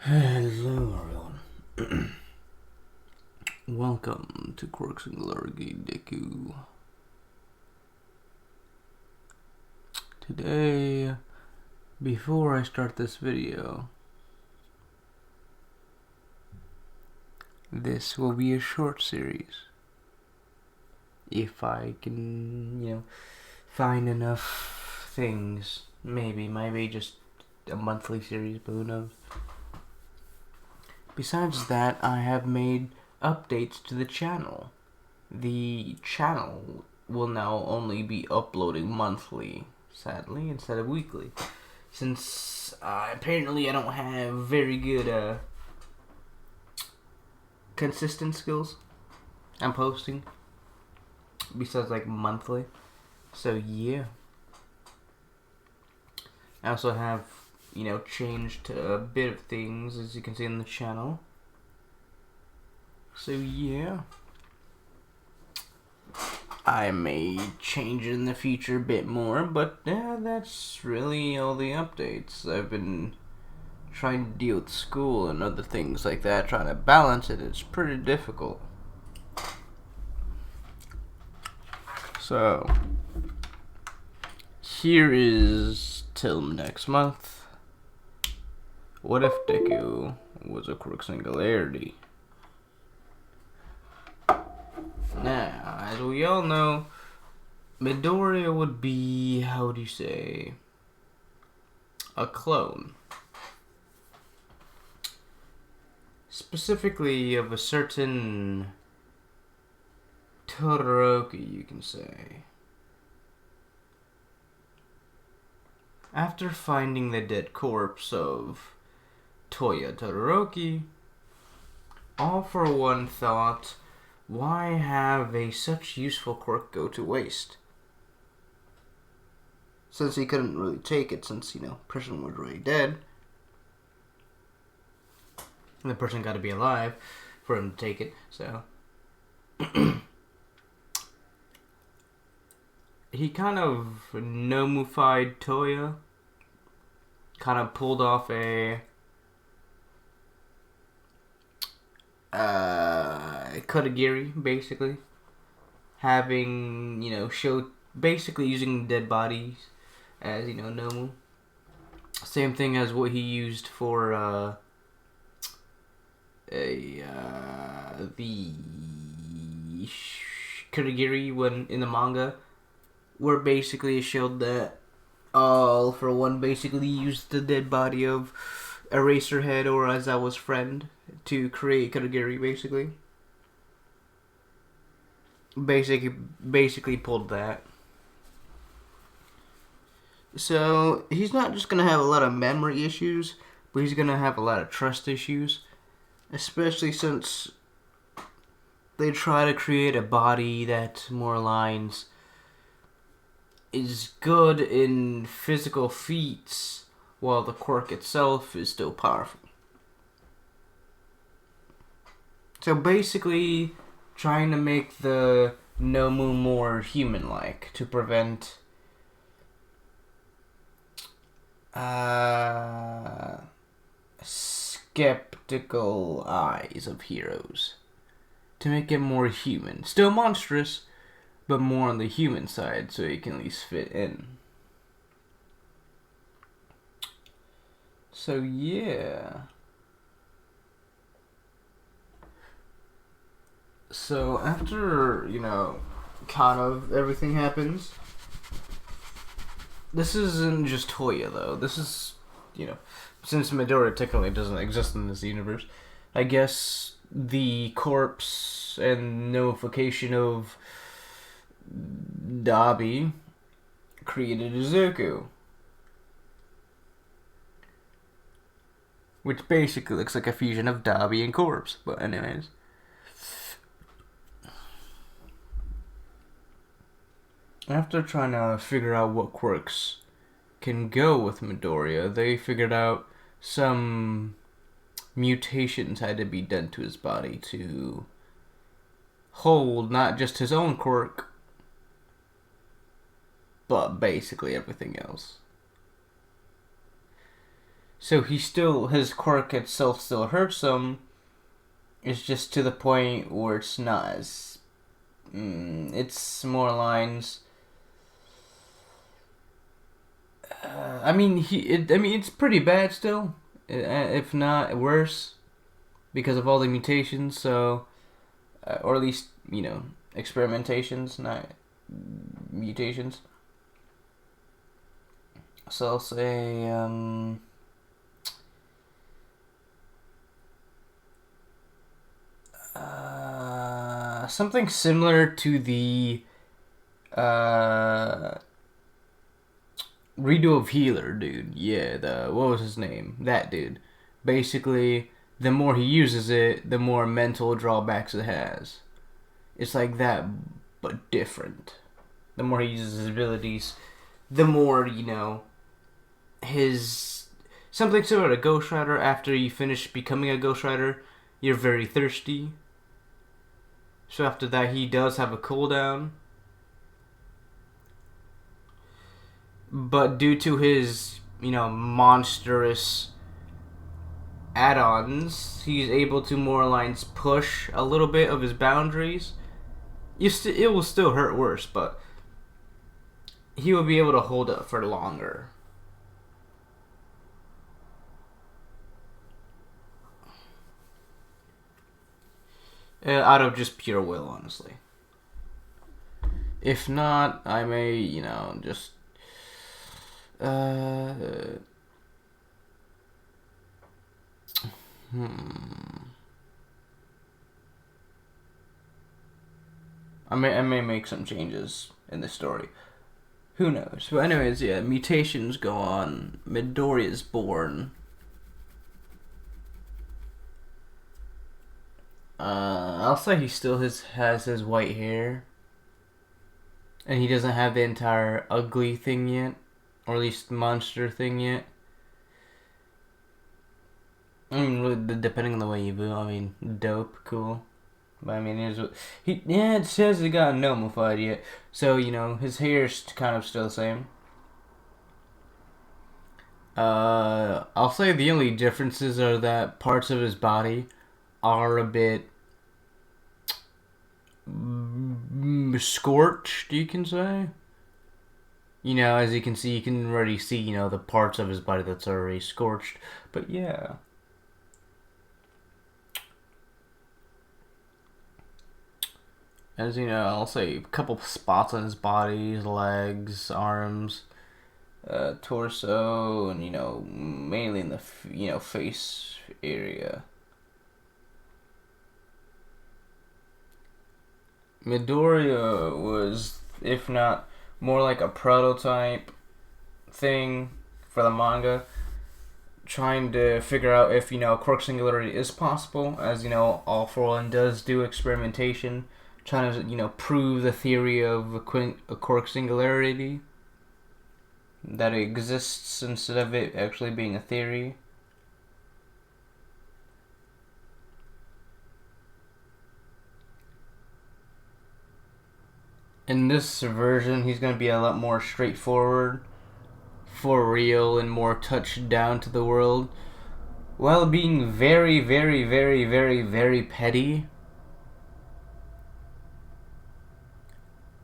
Hello everyone. Welcome to Quirk, singlarity, deku. Today, before I start this video, this will be a short series. If I can, find enough things. Maybe just a monthly series, but who knows. Besides that, I have made updates to the channel. The channel will now only be uploading monthly, sadly, instead of weekly. Since apparently I don't have very good consistent skills I'm posting, besides like monthly. So yeah. I also have, changed a bit of things, as you can see on the channel. So yeah. I may change it in the future a bit more, but that's really all the updates. I've been trying to deal with school and other things like that, trying to balance it. It's pretty difficult. So, here is till next month. What if deku was a Quirk singularity? Now, as we all know, Midoriya would be, how do you say, a clone. Specifically of a certain Todoroki, you can say. After finding the dead corpse of Toya Todoroki, All for One thought, why have a such useful quirk go to waste? Since he couldn't really take it, since, person was already dead. And the person got to be alive for him to take it, so. He kind of Nomufied Toya. Kind of pulled off a Kodagiri, basically. Having, basically using dead bodies as, Nomu. Same thing as what he used for, the Kodagiri when in the manga, where basically it showed that All for One basically used the dead body of Eraserhead or Aizawa's friend to create Kodagiri, basically. Basically pulled that. So he's not just gonna have a lot of memory issues, but he's gonna have a lot of trust issues, especially since they try to create a body that more aligns is good in physical feats, while the quirk itself is still powerful. So basically, trying to make the Nomu more human-like to prevent skeptical eyes of heroes. To make it more human. Still monstrous, but more on the human side so he can at least fit in. So yeah. So after, kind of everything happens, this isn't just Toya though. This is, since Midoriya technically doesn't exist in this universe, I guess the corpse and notification of Dabi created Izuku, which basically looks like a fusion of Dabi and corpse. But anyways, after trying to figure out what quirks can go with Midoriya, they figured out some mutations had to be done to his body to hold not just his own quirk, but basically everything else. So his quirk itself still hurts him. It's just to the point where it's not as. It's more lines. I mean, it's pretty bad still, if not worse, because of all the mutations. So, or at least experimentations, not mutations. So I'll say something similar to the redo of healer dude. Yeah, what was his name? That dude. Basically, the more he uses it, the more mental drawbacks it has. It's like that, but different. The more he uses his abilities, the more his something similar to Ghost Rider. After you finish becoming a Ghost Rider, you're very thirsty. So after that, he does have a cooldown. But due to his, monstrous add-ons, he's able to more lines push a little bit of his boundaries. It will still hurt worse, but he will be able to hold up for longer. Out of just pure will, honestly. If not, I may, just I may make some changes in the story. Who knows? But anyways, yeah, mutations go on. Midori is born. I'll say he still has his white hair. And he doesn't have the entire ugly thing yet. Or at least monster thing yet. I mean, really, depending on the way you view, I mean, dope, cool. But I mean, it says he got gnomified yet. So, his hair's kind of still the same. I'll say the only differences are that parts of his body are a bit scorched, you can say. As you can see, you can already see, the parts of his body that's already scorched. But yeah. As I'll say a couple spots on his body, his legs, arms, torso, and mainly in the face area. Midoriya was, if not more like a prototype thing for the manga, trying to figure out if Quirk singularity is possible, as All For One does do experimentation, trying to prove the theory of a Quirk singularity, that it exists instead of it actually being a theory. In this version, he's going to be a lot more straightforward, for real, and more touched down to the world, while being very, very, very, very, very petty.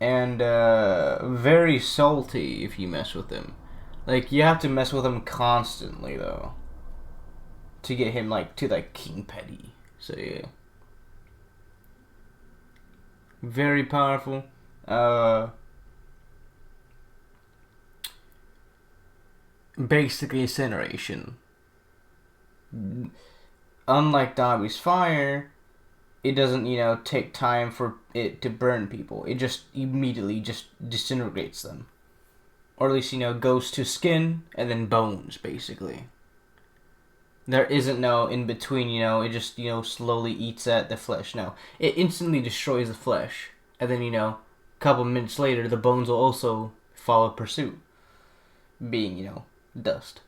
And very salty if you mess with him. Like, you have to mess with him constantly, though, to get him, to, King Petty. So, yeah. Very powerful. Basically incineration. Unlike Dobby's fire, it doesn't, take time for it to burn people. It just immediately just disintegrates them. Or at least, goes to skin and then bones, basically. There isn't no in between, it just, slowly eats at the flesh. No, it instantly destroys the flesh. And then, a couple minutes later, the bones will also follow pursuit. Being, dust.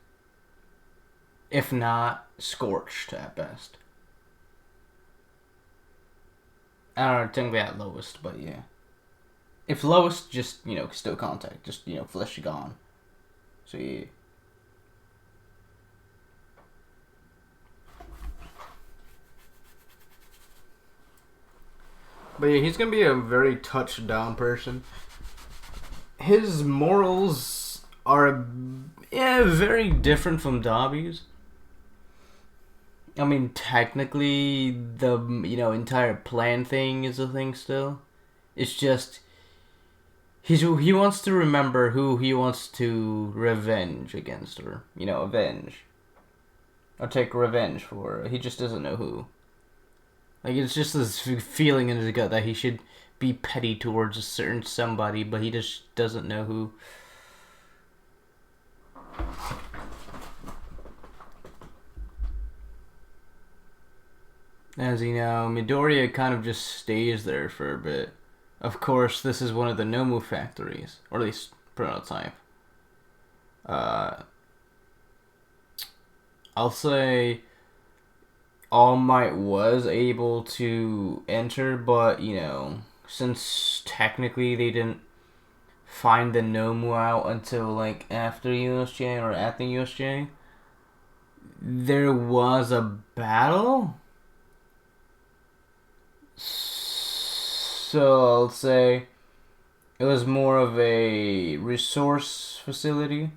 If not, scorched at best. I don't know, technically at lowest, but yeah. If lowest, just, still contact. Just, flesh gone. So, yeah. But yeah, he's gonna be a very touched down person. His morals are very different from Dobby's. I mean, technically, the entire plan thing is a thing still. It's just he wants to remember who he wants to revenge against, or avenge, or take revenge for. He just doesn't know who. Like, it's just this feeling in his gut that he should be petty towards a certain somebody, but he just doesn't know who. As you know, Midoriya kind of just stays there for a bit. Of course, this is one of the Nomu factories, or at least prototype. I'll say All Might was able to enter, but since technically they didn't find the Nomu out until like after USJ or at the USJ, there was a battle. So I'll say it was more of a resource facility.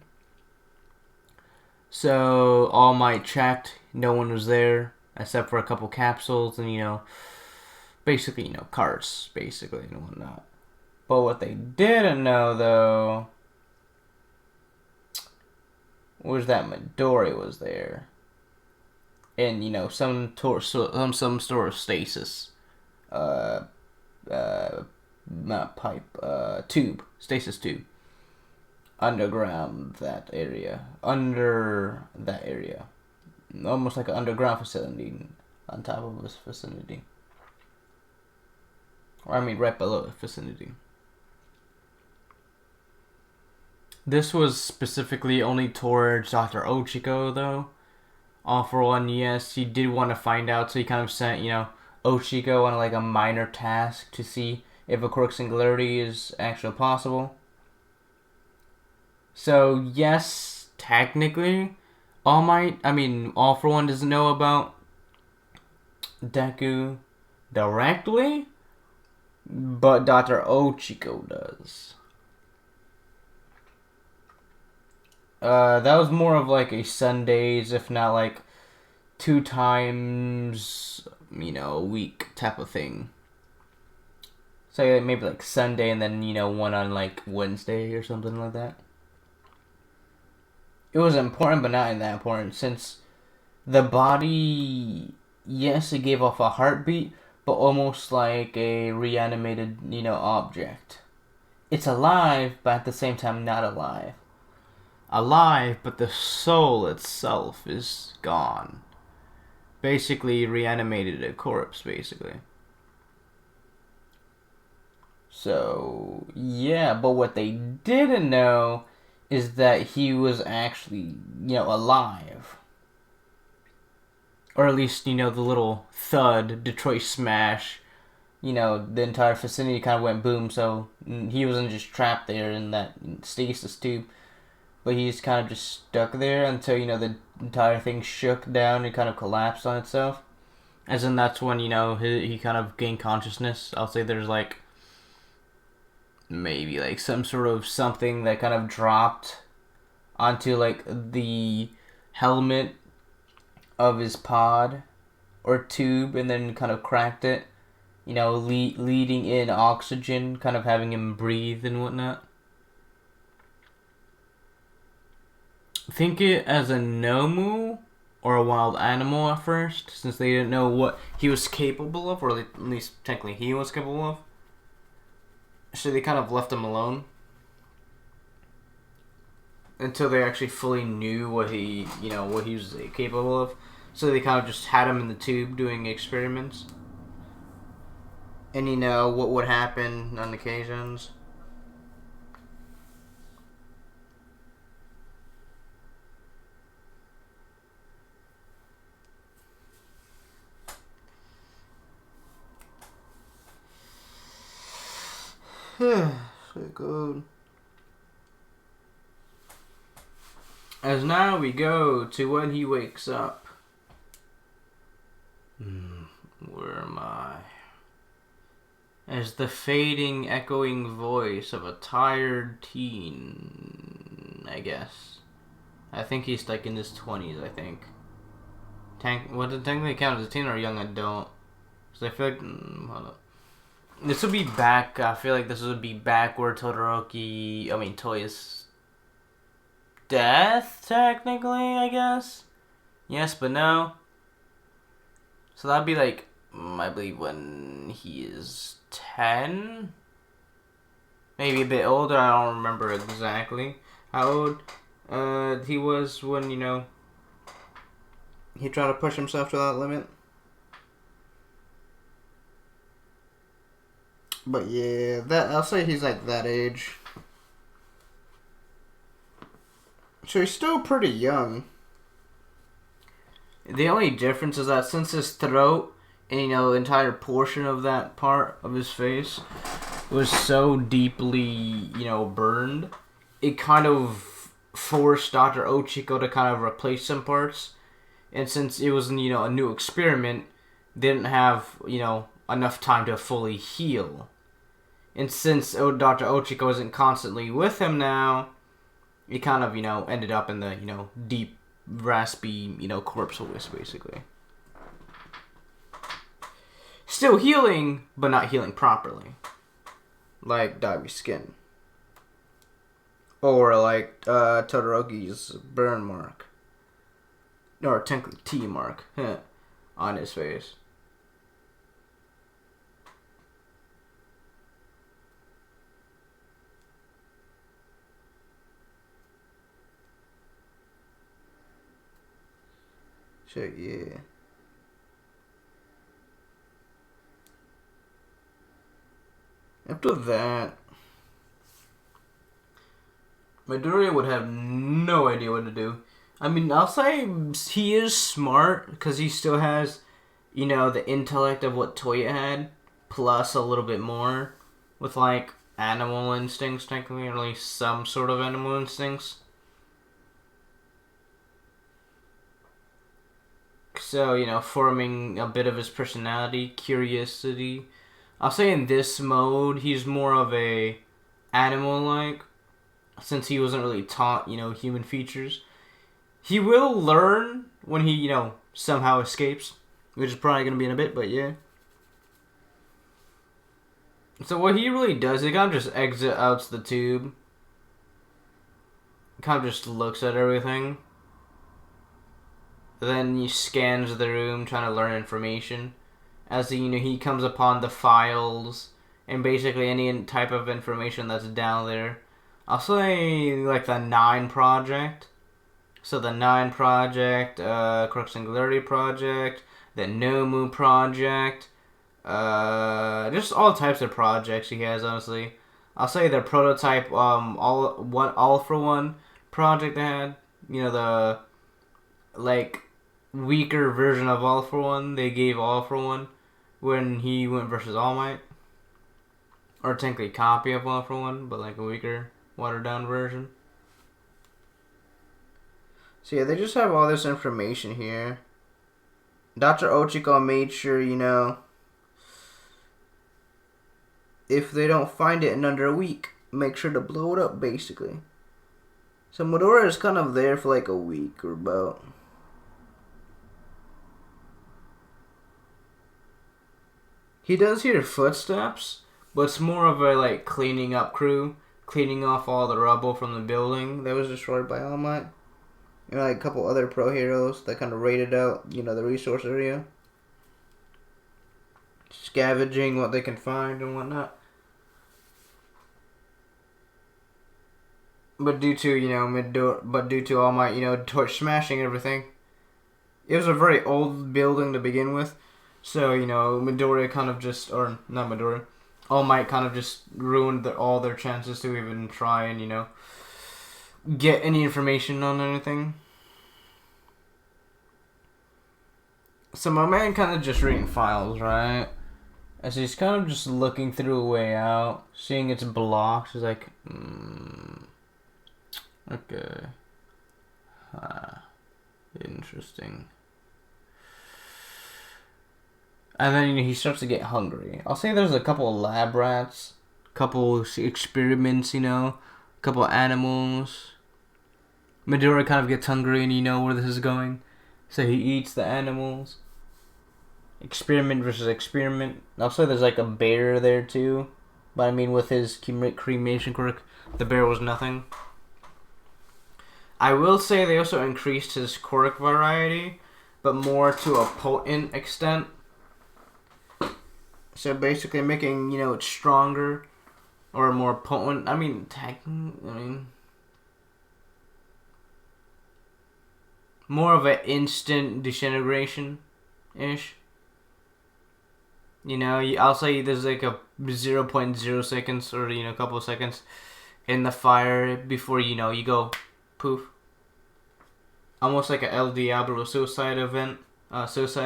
So All Might checked, no one was there except for a couple capsules and basically carts basically and whatnot. But what they didn't know though was that Midori was there, and some sort of stasis, not pipe, stasis tube, under that area, almost like an underground facility on top of this vicinity, or I mean right below the vicinity. This was specifically only towards Dr. Ochiko, though. All for one, yes, he did want to find out, so he kind of sent, Ochiko on like a minor task to see if a Quirk singularity is actually possible. So, yes, technically, All for One doesn't know about Deku directly, but Dr. Ochiko does. That was more of like a Sundays, if not like 2 times, a week type of thing. So maybe like Sunday and then, one on like Wednesday or something like that. It was important, but not that important, since the body, yes, it gave off a heartbeat, but almost like a reanimated, object. It's alive, but at the same time not alive. Alive, but the soul itself is gone. Basically reanimated a corpse, basically. So, yeah, but what they didn't know is that he was actually, alive. Or at least, the little thud, Detroit smash, the entire vicinity kind of went boom, so he wasn't just trapped there in that stasis tube. But he's kind of just stuck there until, the entire thing shook down and kind of collapsed on itself. As in, that's when, he kind of gained consciousness. I'll say there's, like, maybe, like, some sort of something that kind of dropped onto, like, the helmet of his pod or tube and then kind of cracked it. Leading in oxygen, kind of having him breathe and whatnot. Think it as a Nomu or a wild animal at first, since they didn't know what he was capable of, or at least technically he was capable of. So they kind of left him alone until they actually fully knew what he was capable of. So they kind of just had him in the tube doing experiments. And what would happen on occasions. So good. As now we go to when he wakes up. Where am I? as the fading, echoing voice of a tired teen, I guess. I think he's like in his 20s, I think. What does technically count as a teen or a young adult? So I feel like, hold up. This would be back, I feel like this would be back where Toya's death, technically, I guess? Yes, but no. So that'd be like, I believe when he is 10? Maybe a bit older, I don't remember exactly how old he was when, he tried to push himself to that limit. But yeah, I'll say he's like that age. So he's still pretty young. The only difference is that since his throat and, the entire portion of that part of his face was so deeply, burned, it kind of forced Dr. Ochiko to kind of replace some parts. And since it was, a new experiment, they didn't have, enough time to fully heal. And since Dr. Ochiko isn't constantly with him now, it kind of, ended up in the, deep, raspy, corpse voice, basically. Still healing, but not healing properly. Like Dabi's skin. Or like Todoroki's burn mark. Or technically T mark on his face. So yeah. After that, Midoriya would have no idea what to do. I mean, I'll say he is smart because he still has, the intellect of what Toya had, plus a little bit more, with like animal instincts, technically, or at least some sort of animal instincts. So, forming a bit of his personality, curiosity. I'll say in this mode, he's more of a animal-like, since he wasn't really taught, human features. He will learn when he, somehow escapes, which is probably going to be in a bit, but yeah. So what he really does, he kind of just exits out the tube. Kind of just looks at everything. Then he scans the room, trying to learn information. As he comes upon the files and basically any type of information that's down there. I'll say like the 9 project. So the 9 project, Quirk Singularity project, the Nomu project, just all types of projects he has. Honestly, I'll say the prototype, all for one project they had. The like weaker version of All for One. They gave All for One when he went versus All Might, or technically a copy of All for One, but like a weaker, watered down version. So yeah, they just have all this information here. Dr. Ochiko made sure, if they don't find it in under a week, make sure to blow it up, basically. So Midoriya is kind of there for like a week or about. He does hear footsteps, but it's more of a like cleaning up crew, cleaning off all the rubble from the building that was destroyed by All Might. Like a couple other pro heroes that kind of raided out, the resource area. Scavenging what they can find and whatnot. But due to All Might, torch smashing everything, it was a very old building to begin with. So, Midoriya kind of just, or not Midoriya, All Might kind of just ruined all their chances to even try and, get any information on anything. So my man kind of just reading files, right? As he's kind of just looking through a way out, seeing it's blocked, he's like, okay. Interesting. And then he starts to get hungry. I'll say there's a couple of lab rats, couple experiments, a couple of animals. Midori kind of gets hungry and you know where this is going. So he eats the animals. Experiment versus experiment. I'll say there's like a bear there too. But I mean with his cremation quirk, the bear was nothing. I will say they also increased his quirk variety, but more to a potent extent. So basically making, it stronger or more potent. More of an instant disintegration-ish. I'll say there's like a 0.0 seconds or, a couple of seconds in the fire before, you go poof. Almost like a El Diablo Suicide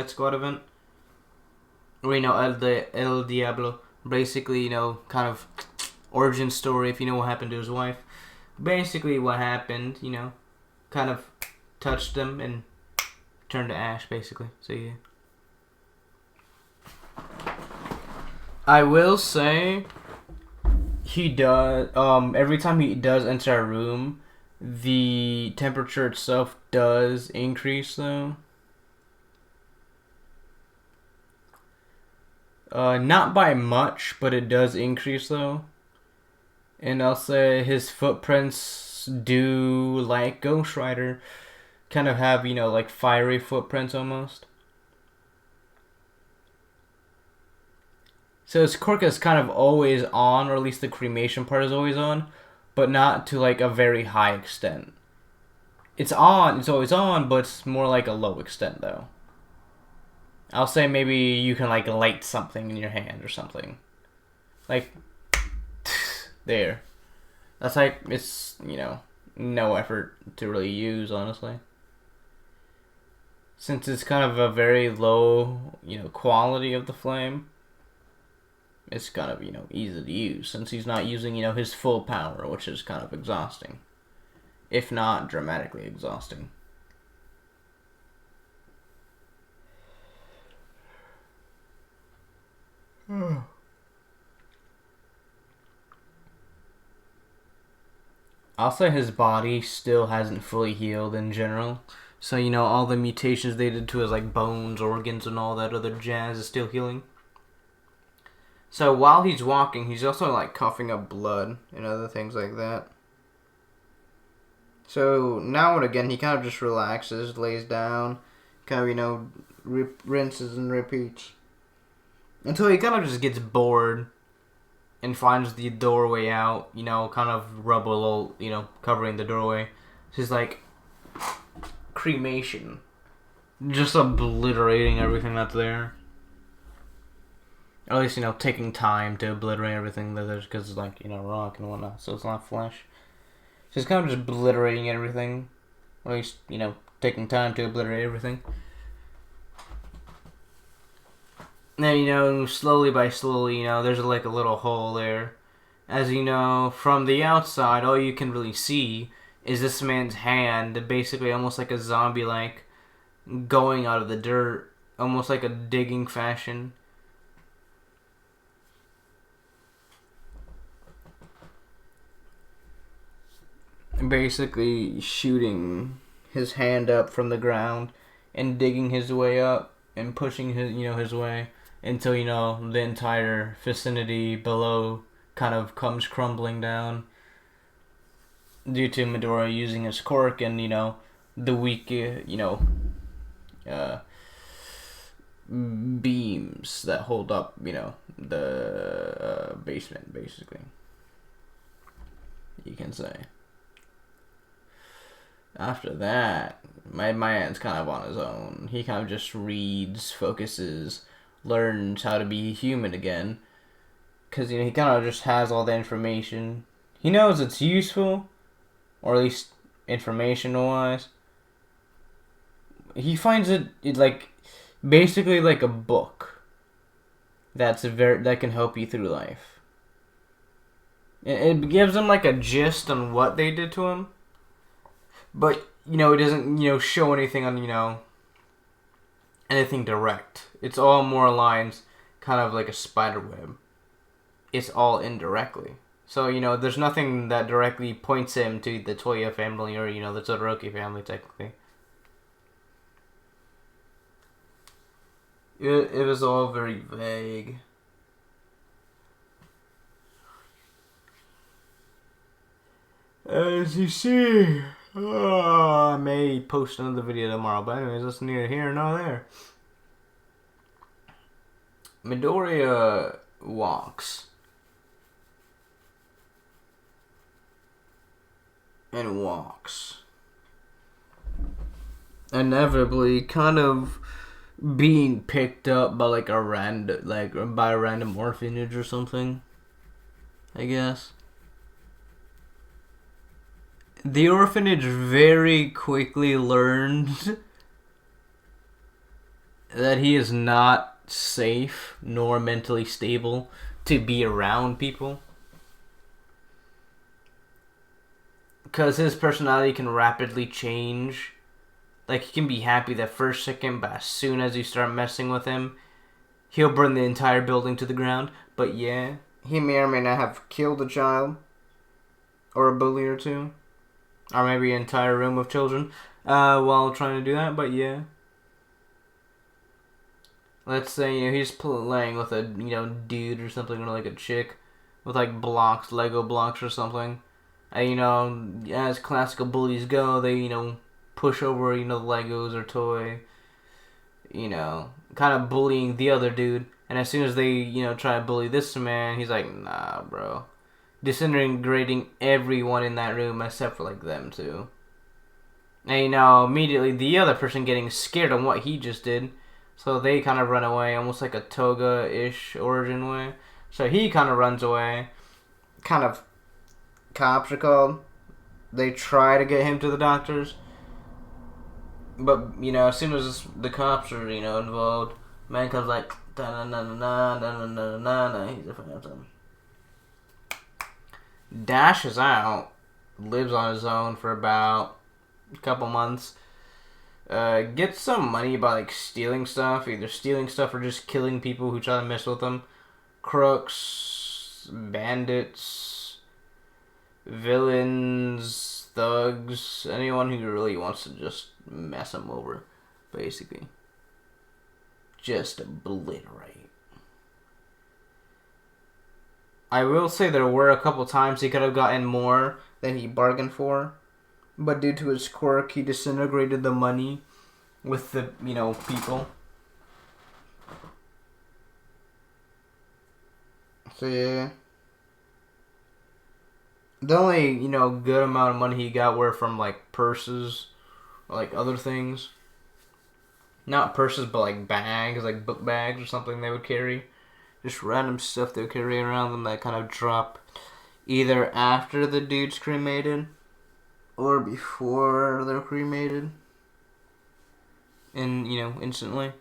Squad event. Or, El Diablo. Basically, kind of origin story if you know what happened to his wife. Basically what happened, kind of touched them and turned to ash, basically. So, yeah. I will say he does, every time he does enter a room, the temperature itself does increase, though. Not by much, but it does increase, though. And I'll say his footprints do, like Ghost Rider, kind of have, like fiery footprints almost. So his quirk is kind of always on, or at least the cremation part is always on, but not to like a very high extent. It's always on, but it's more like a low extent though. I'll say maybe you can like light something in your hand or something. Like, there. That's like, it's, no effort to really use, honestly. Since it's kind of a very low, quality of the flame, it's kind of, easy to use. Since he's not using, his full power, which is kind of exhausting. If not dramatically exhausting. I'll say his body still hasn't fully healed in general. So, all the mutations they did to his, like, bones, organs, and all that other jazz is still healing. So, while he's walking, he's also, like, coughing up blood and other things like that. So, now and again, he kind of just relaxes, lays down, kind of, rinses and repeats. Until he kind of just gets bored and finds the doorway out, kind of rubble, covering the doorway. So he's like, cremation. Just obliterating everything that's there. Or at least, taking time to obliterate everything that there's, because it's like, rock and whatnot, so it's not flesh. So he's kind of just obliterating everything. Or at least, taking time to obliterate everything. Then, slowly by slowly, there's like a little hole there. As you know, from the outside, all you can really see is this man's hand, basically almost like a zombie-like, going out of the dirt, almost like a digging fashion. Basically shooting his hand up from the ground and digging his way up and pushing his way until, the entire vicinity below kind of comes crumbling down due to Midori using his quirk and, the weak, beams that hold up, the basement, basically. You can say. After that, my man's kind of on his own. He kind of just reads, focuses, learns how to be human again. Because, he kind of just has all the information. He knows it's useful, or at least informational-wise. He finds it like, basically like a book that can help you through life. It gives him like a gist on what they did to him. But, it doesn't, show anything on, anything direct. It's all more lines, kind of like a spider web. It's all indirectly. So, there's nothing that directly points him to the Toya family or, the Todoroki family, technically. It was all very vague. As you see, I may post another video tomorrow, but anyways, that's neither here nor there. Midoriya walks. And walks. Inevitably, kind of being picked up by like a random orphanage or something, I guess. The orphanage very quickly learned that he is not safe nor mentally stable to be around people. Because his personality can rapidly change. Like, he can be happy the first second, but as soon as you start messing with him, he'll burn the entire building to the ground. But yeah, he may or may not have killed a child. Or a bully or two. Or maybe an entire room of children while trying to do that, but yeah. Let's say, he's playing with a, dude or something, or like a chick with like blocks, Lego blocks or something. And, as classical bullies go, they, push over, the Legos or toy, kind of bullying the other dude. And as soon as they, try to bully this man, he's like, nah, bro. Disintegrating everyone in that room except for like them two. And immediately the other person getting scared on what he just did, so they kind of run away, almost like a Toga-ish origin way. So he kind of runs away. Kind of cops are called. They try to get him to the doctors, but as soon as the cops are involved, man comes like da na na na na na na na. He's a phantom. Dashes out, lives on his own for about a couple months. Gets some money by like stealing stuff, either stealing stuff or just killing people who try to mess with him. Crooks, bandits, villains, thugs, anyone who really wants to just mess him over, basically. Just obliterate. I will say there were a couple times he could have gotten more than he bargained for. But due to his quirk, he disintegrated the money with the, people. So, yeah. The only, good amount of money he got were from, like, purses or, like, other things. Not purses, but, like, bags, like book bags or something they would carry. Just random stuff they would carry around them that kind of drop either after the dude's cremated or before they're cremated. And, instantly.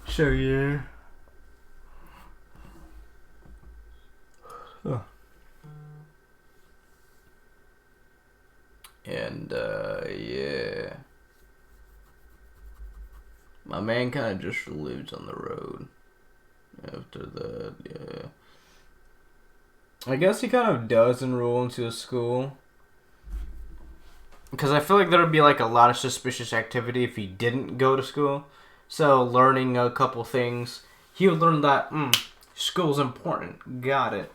So, yeah. Huh. And, yeah. My man kind of just lives on the road after that, yeah. I guess he kind of does enroll into a school. Because I feel like there would be like a lot of suspicious activity if he didn't go to school. So learning a couple things, he would learn that, school's important. Got it.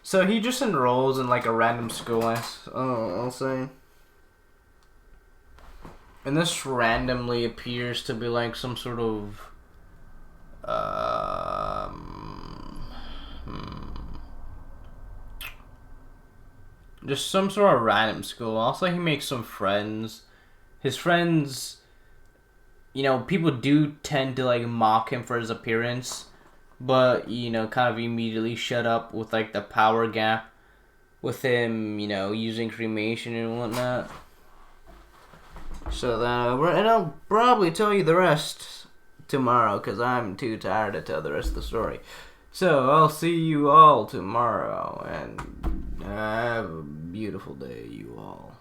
So he just enrolls in like a random school, I'll say. And this randomly appears to be like some sort of just some sort of random school. Also, he makes some friends. His friends, people do tend to like mock him for his appearance, but kind of immediately shut up with like the power gap with him, using cremation and whatnot. So and I'll probably tell you the rest tomorrow because I'm too tired to tell the rest of the story. So I'll see you all tomorrow, and have a beautiful day, you all.